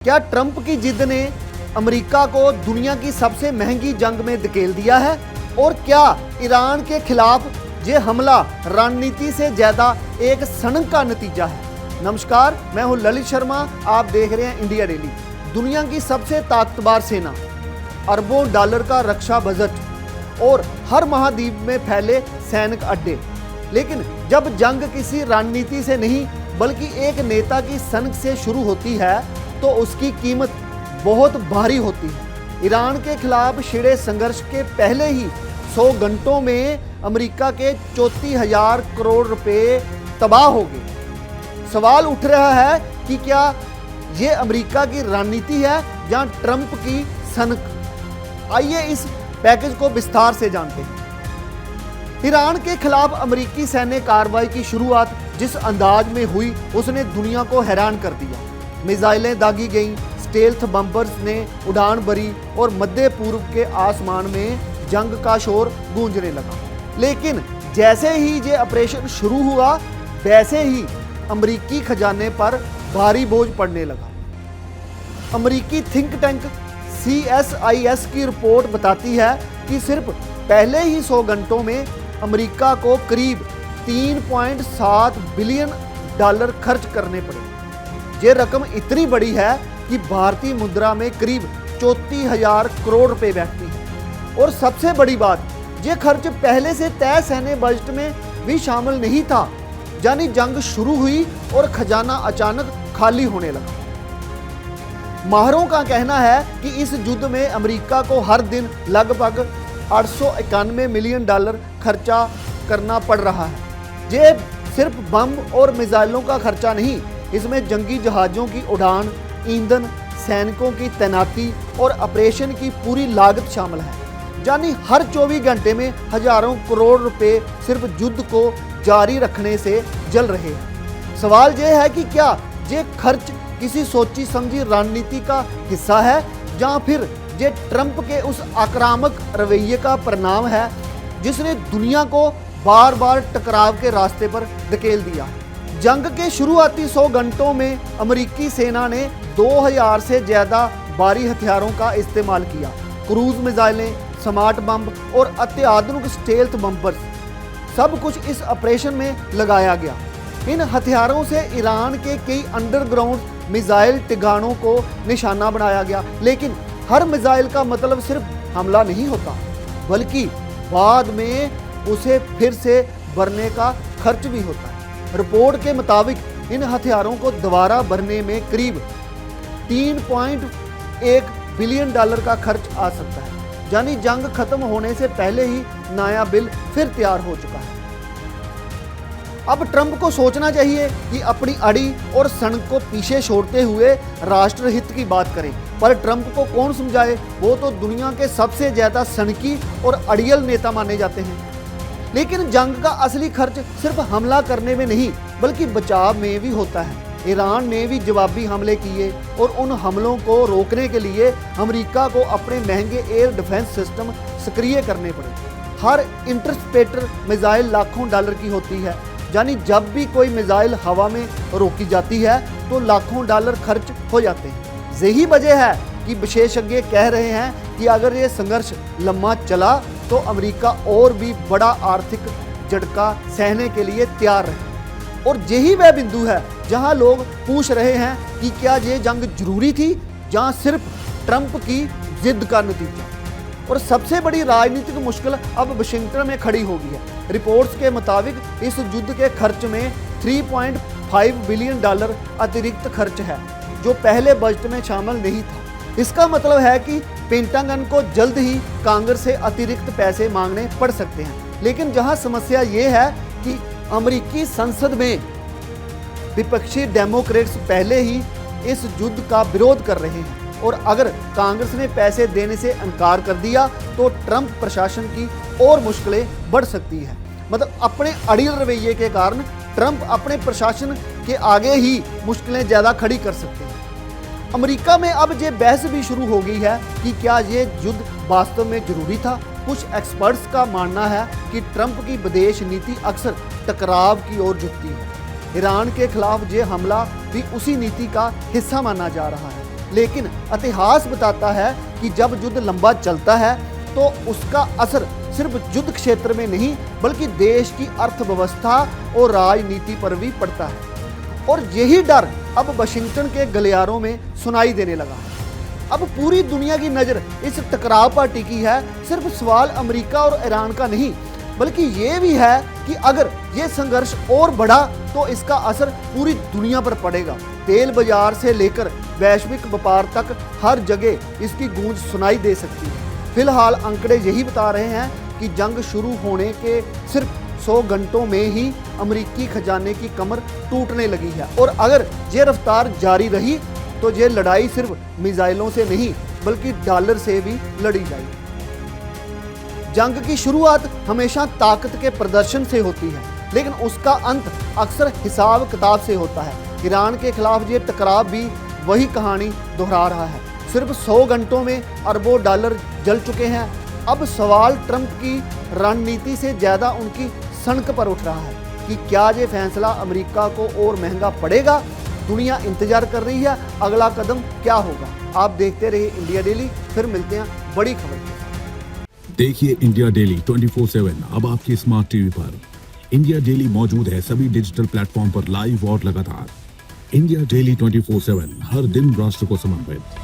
क्या ट्रंप की जिद ने अमेरिका को दुनिया की सबसे महंगी जंग में धकेल दिया है? और क्या ईरान के खिलाफ ये हमला रणनीति से ज्यादा एक सनक का नतीजा है? नमस्कार, मैं हूं ललित शर्मा, आप देख रहे हैं इंडिया डेली। दुनिया की सबसे ताकतवर सेना, अरबों डॉलर का रक्षा बजट और हर महाद्वीप में फैले सैनिक अड्डे, लेकिन जब जंग किसी रणनीति से नहीं बल्कि एक नेता की सनक से शुरू होती है तो उसकी कीमत बहुत भारी होती है। ईरान के खिलाफ छिड़े संघर्ष के पहले ही 100 घंटों में अमेरिका के 34,000 करोड़ रुपए तबाह हो गए। सवाल उठ रहा है कि क्या ये अमेरिका की रणनीति है या ट्रंप की सनक? आइए इस पैकेज को विस्तार से जानते हैं। ईरान के खिलाफ अमेरिकी सैन्य कार्रवाई की शुरुआत जिस अंदाज में हुई उसने दुनिया को हैरान कर दिया। मिसाइलें दागी गईं, स्टेल्थ बम्बर्स ने उड़ान भरी और मध्य पूर्व के आसमान में जंग का शोर गूंजने लगा। लेकिन जैसे ही ये ऑपरेशन शुरू हुआ वैसे ही अमेरिकी खजाने पर भारी बोझ पड़ने लगा। अमेरिकी थिंक टैंक CSIS की रिपोर्ट बताती है कि सिर्फ पहले ही 100 घंटों में अमेरिका को करीब 3.7 बिलियन डॉलर खर्च करने पड़े। ये रकम इतनी बड़ी है कि भारतीय मुद्रा में करीब 34,000 करोड़ रुपए बैठती है। और सबसे बड़ी बात, ये खर्च पहले से तय सैन्य बजट में भी शामिल नहीं था। यानी जंग शुरू हुई और खजाना अचानक खाली होने लगा। माहरों का कहना है कि इस युद्ध में अमेरिका को हर दिन लगभग 891 मिलियन डॉलर खर्चा करना पड़ रहा है। ये सिर्फ बम और मिसाइलों का खर्चा नहीं, इसमें जंगी जहाज़ों की उड़ान, ईंधन, सैनिकों की तैनाती और ऑपरेशन की पूरी लागत शामिल है। यानी हर 24 घंटे में हजारों करोड़ रुपए सिर्फ युद्ध को जारी रखने से जल रहे हैं। सवाल यह है कि क्या ये खर्च किसी सोची समझी रणनीति का हिस्सा है या फिर ये ट्रंप के उस आक्रामक रवैये का परिणाम है जिसने दुनिया को बार बार टकराव के रास्ते पर धकेल दिया। जंग के शुरुआती 100 घंटों में अमेरिकी सेना ने 2000 से ज़्यादा भारी हथियारों का इस्तेमाल किया। क्रूज मिसाइलें, स्मार्ट बम और अत्याधुनिक स्टेल्थ बम्बर्स, सब कुछ इस ऑपरेशन में लगाया गया। इन हथियारों से ईरान के कई अंडरग्राउंड मिसाइल ठिकानों को निशाना बनाया गया। लेकिन हर मिसाइल का मतलब सिर्फ हमला नहीं होता, बल्कि बाद में उसे फिर से भरने का खर्च भी होता है। रिपोर्ट के मुताबिक इन हथियारों को दोबारा भरने में करीब 3.1 बिलियन डॉलर का खर्च आ सकता है। यानी जंग खत्म होने से पहले ही नया बिल फिर तैयार हो चुका है। अब ट्रंप को सोचना चाहिए कि अपनी अड़ी और सनक को पीछे छोड़ते हुए राष्ट्रहित की बात करें, पर ट्रंप को कौन समझाए? वो तो दुनिया के सबसे ज्यादा सनकी और अड़ियल नेता माने जाते हैं। लेकिन जंग का असली खर्च सिर्फ हमला करने में नहीं बल्कि बचाव में भी होता है। ईरान ने भी जवाबी हमले किए और उन हमलों को रोकने के लिए अमेरिका को अपने महंगे एयर डिफेंस सिस्टम सक्रिय करने पड़े। हर इंटरसेप्टर मिसाइल लाखों डॉलर की होती है। यानी जब भी कोई मिसाइल हवा में रोकी जाती है तो लाखों डॉलर खर्च हो जाते हैं। यही वजह है कि विशेषज्ञ कह रहे हैं कि अगर ये संघर्ष लंबा चला तो अमेरिका और भी बड़ा आर्थिक झटका सहने के लिए तैयार है। और यही वह बिंदु है जहां लोग पूछ रहे हैं कि क्या ये जंग जरूरी थी या सिर्फ ट्रंप की जिद का नतीजा? और सबसे बड़ी राजनीतिक मुश्किल अब वाशिंगटन में खड़ी हो गई है। रिपोर्ट्स के मुताबिक इस युद्ध के खर्च में 3.5 बिलियन डॉलर अतिरिक्त खर्च है जो पहले बजट में शामिल नहीं था। इसका मतलब है कि पेंटागन को जल्द ही कांग्रेस से अतिरिक्त पैसे मांगने पड़ सकते हैं। लेकिन जहां समस्या ये है कि अमेरिकी संसद में विपक्षी डेमोक्रेट्स पहले ही इस युद्ध का विरोध कर रहे हैं और अगर कांग्रेस ने पैसे देने से इनकार कर दिया तो ट्रंप प्रशासन की और मुश्किलें बढ़ सकती है। मतलब अपने अड़ियल रवैये के कारण ट्रंप अपने प्रशासन के आगे ही मुश्किलें ज़्यादा खड़ी कर सकते हैं। अमेरिका में अब ये बहस भी शुरू हो गई है कि क्या ये युद्ध वास्तव में जरूरी था। कुछ एक्सपर्ट्स का मानना है कि ट्रंप की विदेश नीति अक्सर टकराव की ओर झुकती है। ईरान के खिलाफ ये हमला भी उसी नीति का हिस्सा माना जा रहा है। लेकिन इतिहास बताता है कि जब युद्ध लंबा चलता है तो उसका असर सिर्फ युद्ध क्षेत्र में नहीं बल्कि देश की अर्थव्यवस्था और राजनीति पर भी पड़ता है। और यही डर अब वाशिंगटन के गलियारों में सुनाई देने लगा है। अब पूरी दुनिया की नज़र इस टकराव पर टिकी है। सिर्फ सवाल अमेरिका और ईरान का नहीं बल्कि ये भी है कि अगर ये संघर्ष और बढ़ा तो इसका असर पूरी दुनिया पर पड़ेगा। तेल बाजार से लेकर वैश्विक व्यापार तक हर जगह इसकी गूंज सुनाई दे सकती है। फिलहाल आंकड़े यही बता रहे हैं कि जंग शुरू होने के सिर्फ 100 घंटों में ही अमेरिकी खजाने की कमर टूटने लगी है और अगर ये रफ्तार जारी रही तो ये लड़ाई सिर्फ मिसाइलों से नहीं बल्कि डॉलर से भी लड़ी जाएगी। जंग की शुरुआत हमेशा ताकत के प्रदर्शन से होती है लेकिन उसका अंत अक्सर हिसाब किताब से होता है। ईरान के खिलाफ ये टकराव भी वही कहानी दोहरा रहा है। सिर्फ 100 घंटों में अरबों डॉलर जल चुके हैं। अब सवाल ट्रंप की रणनीति से ज़्यादा उनकी सनक पर उठ रहा है कि क्या ये फैसला अमेरिका को और महंगा पड़ेगा। दुनिया इंतजार कर रही है अगला कदम क्या होगा। आप देखते रहिए इंडिया डेली, फिर मिलते हैं बड़ी खबर के साथ। देखिए इंडिया डेली 24/7 अब आपके स्मार्ट टीवी पर। इंडिया डेली मौजूद है सभी डिजिटल प्लेटफॉर्म पर लाइव और लगातार। इंडिया डेली 24/7 हर दिन राष्ट्र को समर्पित।